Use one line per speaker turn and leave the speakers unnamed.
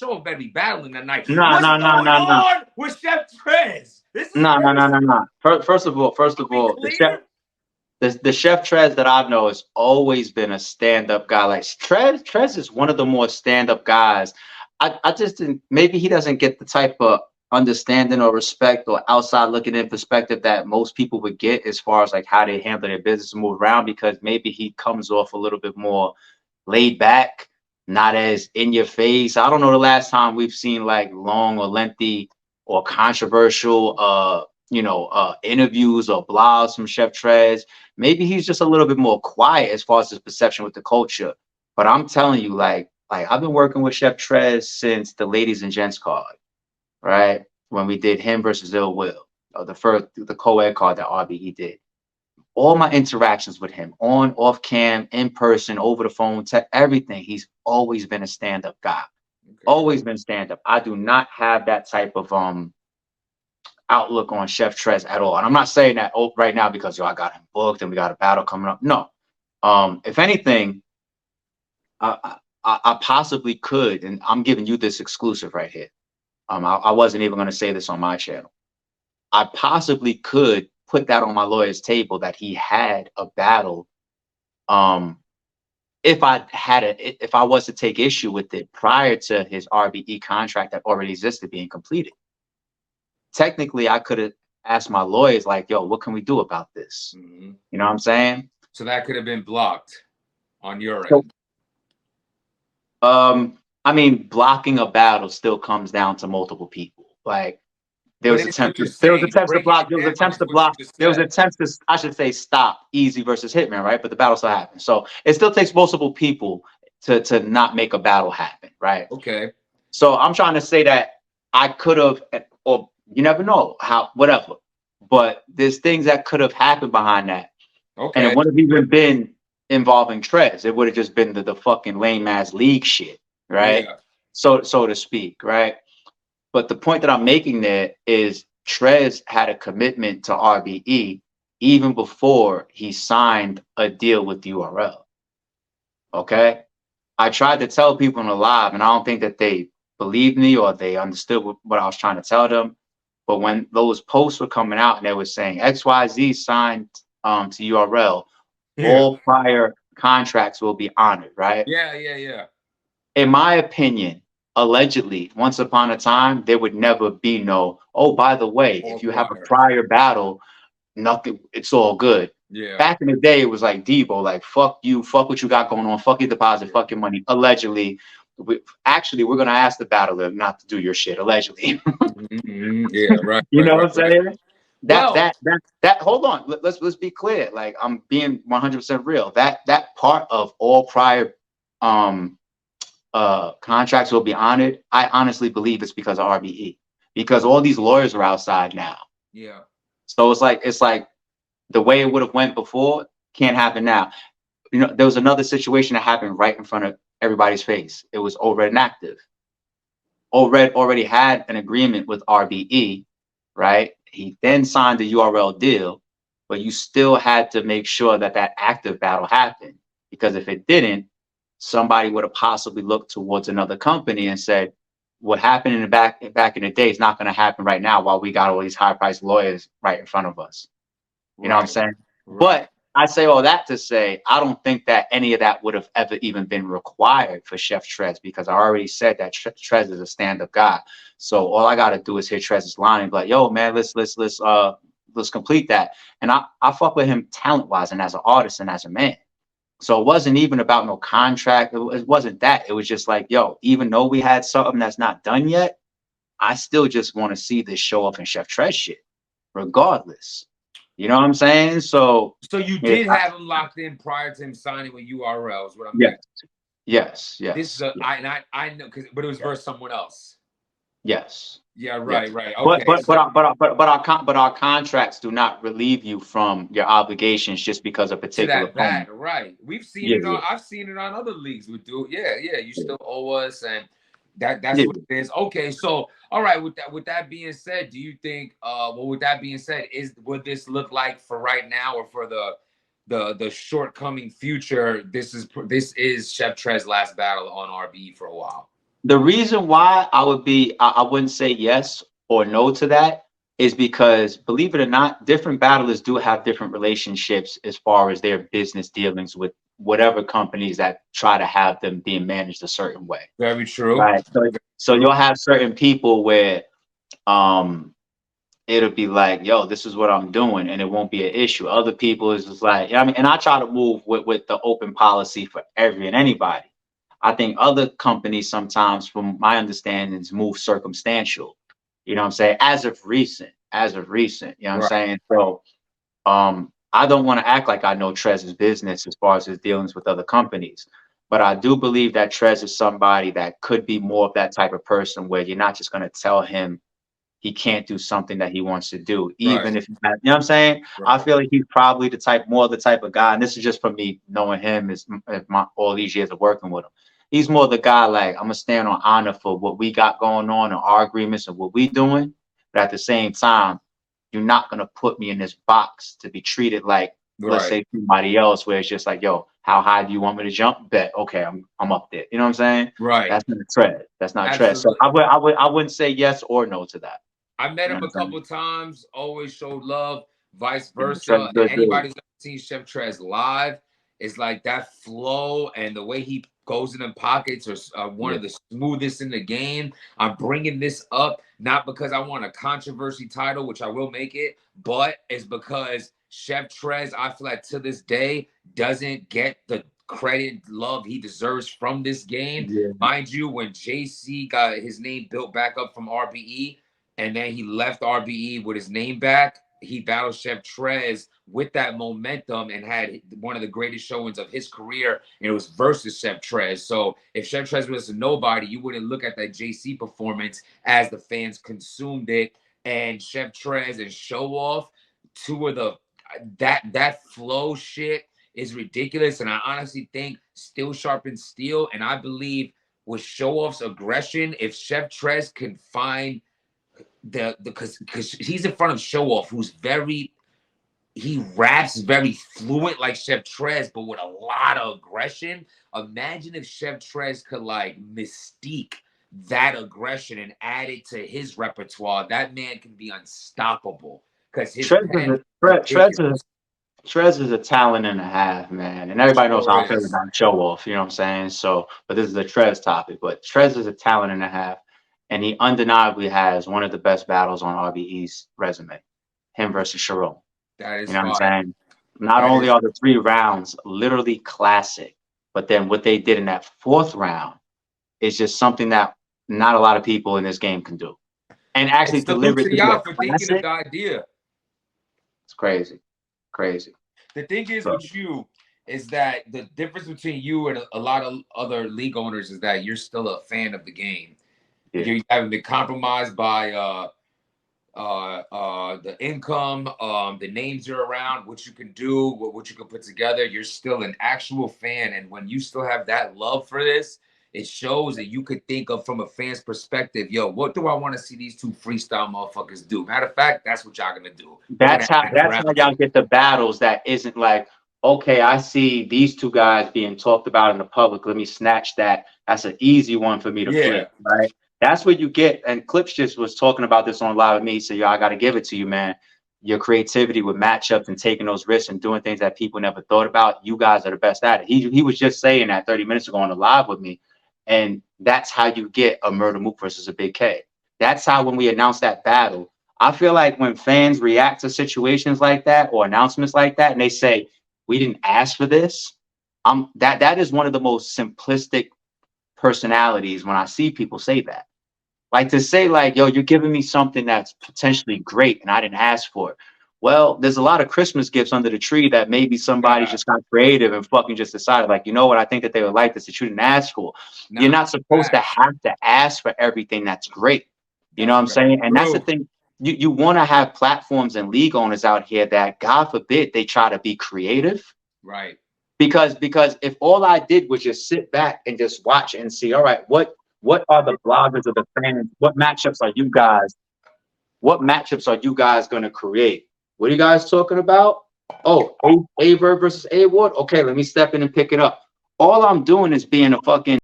show better be battling that night.
No,
What's
no, no,
going
no, no.
on with Chef Trez? This is
No, no, no,
crazy.
no, no. First of all,
Are we
the
clear?
the chef Trez that I know has always been a stand up guy. Like Trez is one of the more stand up guys. I just didn't. Maybe he doesn't get the type of understanding or respect or outside looking in perspective that most people would get as far as like how they handle their business and move around, because maybe he comes off a little bit more laid back, not as in your face. I don't know the last time we've seen like long or lengthy or controversial interviews or blogs from Chef Trez. Maybe he's just a little bit more quiet as far as his perception with the culture. But I'm telling you, like I've been working with Chef Trez since the ladies and gents card, right? When we did him versus Ill Will, the co-ed card that RBE did. All my interactions with him, on, off cam, in person, over the phone, everything, he's always been a stand-up guy.
Okay.
Always been stand-up. I do not have that type of outlook on Chef Trez at all. And I'm not saying that right now because I got him booked and we got a battle coming up. No. If anything, I possibly could, and I'm giving you this exclusive right here. I wasn't even going to say this on my channel. I possibly could put that on my lawyer's table that he had a battle. If I was to take issue with it prior to his RBE contract that already existed being completed, technically I could have asked my lawyers like, yo, what can we do about this?
Mm-hmm.
You know what I'm saying?
So that could have been blocked on your
So,
end.
I mean, blocking a battle still comes down to multiple people. Like there
But
was
it's what
attempts
you're
to, there was
saying. You're
attempts to
breaking
block,
it
there was
down.
attempts
It's
to
what you
block,
just
there was
said.
attempts to, I should say, stop Easy versus Hitman, right? But the battle still happened. So it still takes multiple people to not make a battle happen, right?
Okay.
So I'm trying to say that I could have, or you never know how, whatever. But there's things that could have happened behind that, and it
Okay.
wouldn't have even been involving Trez. It would have just been the fucking lame ass league shit, right?
Yeah.
So to speak, right? But the point that I'm making there is Trez had a commitment to RBE even before he signed a deal with URL. Okay. I tried to tell people in the live, and I don't think that they believed me or they understood what I was trying to tell them. But when those posts were coming out and they were saying XYZ signed to URL,
Yeah.
all prior contracts will be honored, right?
Yeah. Yeah. Yeah.
In my opinion, allegedly, once upon a time, there would never be no, oh, by the way,
All
if you have a
prior.
prior battle, nothing, it's all good.
Yeah.
Back in the day, it was like Debo, like, fuck you, fuck what you got going on, fuck your deposit, fuck your money. Allegedly, actually, we're going to ask the battler not to do your shit, allegedly.
Mm-hmm. Yeah. Right.
You
Right.
know
Right.
what I'm
Right.
saying?
Well.
Hold on. Let's be clear. Like, I'm being 100% real. That part of all prior um contracts will be honored, I honestly believe it's because of RBE. Because all these lawyers are outside now.
Yeah.
So it's like the way it would have went before can't happen now. You know, there was another situation that happened right in front of everybody's face. It was ORED inactive. ORED already had an agreement with RBE, right? He then signed the URL deal, but you still had to make sure that that active battle happened. Because if it didn't, somebody would have possibly looked towards another company and said, what happened in the back in the day is not going to happen right now while we got all these high priced lawyers right in front of us. You know what I'm
Right.
saying?
Right.
But I say all that to say I don't think that any of that would have ever even been required for Chef Trez, because I already said that Trez is a stand-up guy. So all I got to do is hit Trez's line and be like, "Yo, man, let's complete that." And I fuck with him talent wise and as an artist and as a man. So it wasn't even about no contract. It wasn't that. It was just like, yo, even though we had something that's not done yet, I still just want to see this show up in Chef Trez shit, regardless. You know what I'm saying? So
So you
yeah,
did have him locked in prior to him signing with URL, is what I'm
yes,
getting.
yes,
This is
yes,
a
yes,
I know because but it was
yes,
versus someone else.
yes,
Yeah, right,
yes.
right.
But
Okay,
but but
so
our, but our, but our contracts do not relieve you from your obligations just because a
to
particular
that
opponent.
bat, right? We've seen
Yeah,
it on.
yeah,
I've seen it on other leagues. We do. Yeah, yeah. You
yeah,
still owe us, and that's
yeah.
what it is. Okay, so all right. With that being said, do you think? Well, with that being said, is would this look like for right now or for the shortcoming future? This is Chef Trez's last battle on RBE for a while.
The reason why I wouldn't say yes or no to that is because, believe it or not, different battlers do have different relationships as far as their business dealings with whatever companies that try to have them being managed a certain way.
Very true.
Right.
Very
So
true.
you'll have certain people where um it'll be like, yo, this is what I'm doing, and it won't be an issue. Other people is just like, I mean, and I try to move with the open policy for every and anybody. I think other companies sometimes, from my understandings, move circumstantial. You know what I'm saying? As of recent, you know what I'm
Right.
saying? So I don't want to act like I know Trez's business as far as his dealings with other companies. But I do believe that Trez is somebody that could be more of that type of person where you're not just going to tell him he can't do something that he wants to do,
Right.
even if, you know what I'm saying? I
Right.
feel like he's probably the type, more the type of guy, and this is just from me knowing him as my all these years of working with him. He's more the guy like, I'm gonna stand on honor for what we got going on and our agreements and what we doing, but at the same time, you're not gonna put me in this box to be treated like, let's
Right.
say somebody else, where it's just like, yo, how high do you want me to jump? Bet, okay, I'm up there. You know what I'm saying?
Right.
That's not a trend. That's not a trend. So
Absolutely.
I wouldn't say yes or no to that.
I met
You know
him
what
a
I'm saying?
couple times, always showed love, vice
Yeah, Trent's
versa.
a
And
good dude.
anybody's ever seen Chef Trez live, is like that flow and the way he goes in the pockets are one
Yeah.
of the smoothest in the game. I'm bringing this up not because I want a controversy title, which I will make it, but it's because Chef Trez, I feel like to this day, doesn't get the credit, love he deserves from this game.
Yeah.
Mind you, when JC got his name built back up from RBE, and then he left RBE with his name back. He battled Chef Trez with that momentum and had one of the greatest showings of his career, and it was versus Chef Trez. So if Chef Trez was a nobody, you wouldn't look at that JC performance as the fans consumed it. And Chef Trez and Show Off, two of the that flow shit is ridiculous. And I honestly think Still sharpens steel. And I believe with Show Off's aggression, if Chef Trez can find the because he's in front of Show Off, who's very he raps very fluent like Chef Trez, but with a lot of aggression. Imagine if Chef Trez could like mystique that aggression and add it to his repertoire. That man can be unstoppable because his
Trez is
pen
a
is
Trez
ridiculous.
is Trez is a talent and a half, man. And everybody knows
Sure
how I feel
is.
about Show Off, you know what I'm saying? So, but this is a Trez topic. But Trez is a talent and a half, and he undeniably has one of the best battles on RBE's resume. Him versus Sharon.
That
You
is
know what I'm
fire.
saying? Not
That
only
is
are the 3 rounds literally classic, but then what they did in that 4th round is just something that not a lot of people in this game can do. And
and
actually
salute
deliver it
to
to be a
y'all for thinking of
classic.
the idea.
It's crazy, crazy.
The thing is
So
with you is that the difference between you and a lot of other league owners is that you're still a fan of the game.
yeah,
You haven't been compromised by the income, the names you're around, what you can do, what you can put together. You're still an actual fan, and when you still have that love for this, it shows that you could think of from a fan's perspective. Yo, what do I want to see these two freestyle motherfuckers do? Matter of fact, that's what y'all gonna do. We're gonna add
that's how
rounds.
y'all get the battles that isn't like, okay, I see these 2 guys being talked about in the public. Let me snatch that. That's an easy one for me to
Yeah,
flip, right? That's what you get. And Clips just was talking about this on live with me. So, yo, I got to give it to you, man. Your creativity with matchups and taking those risks and doing things that people never thought about. You guys are the best at it. He was just saying that 30 minutes ago on the live with me. And that's how you get a Murder Mook versus a Big K. That's how when we announced that battle, I feel like when fans react to situations like that or announcements like that, and they say, "We didn't ask for this," that is one of the most simplistic personalities when I see people say that. Like to say, like, yo, you're giving me something that's potentially great and I didn't ask for it. Well, there's a lot of Christmas gifts under the tree that maybe somebody
nah,
just got creative and fucking just decided, like, you know what, I think that they would like this that you didn't ask for. You're
nah,
not supposed to
facts.
have to ask for everything that's great. You know what
That's
I'm
very
saying? And that's the
true.
thing. You want to have platforms and league owners out here that, God forbid, they try to be creative.
Right.
Because if all I did was just sit back and just watch and see, all right, what are the bloggers or the fans? What matchups are you guys going to create? What are you guys talking about? Oh, A Verb versus A Ward. Okay, let me step in and pick it up. All I'm doing is being a fucking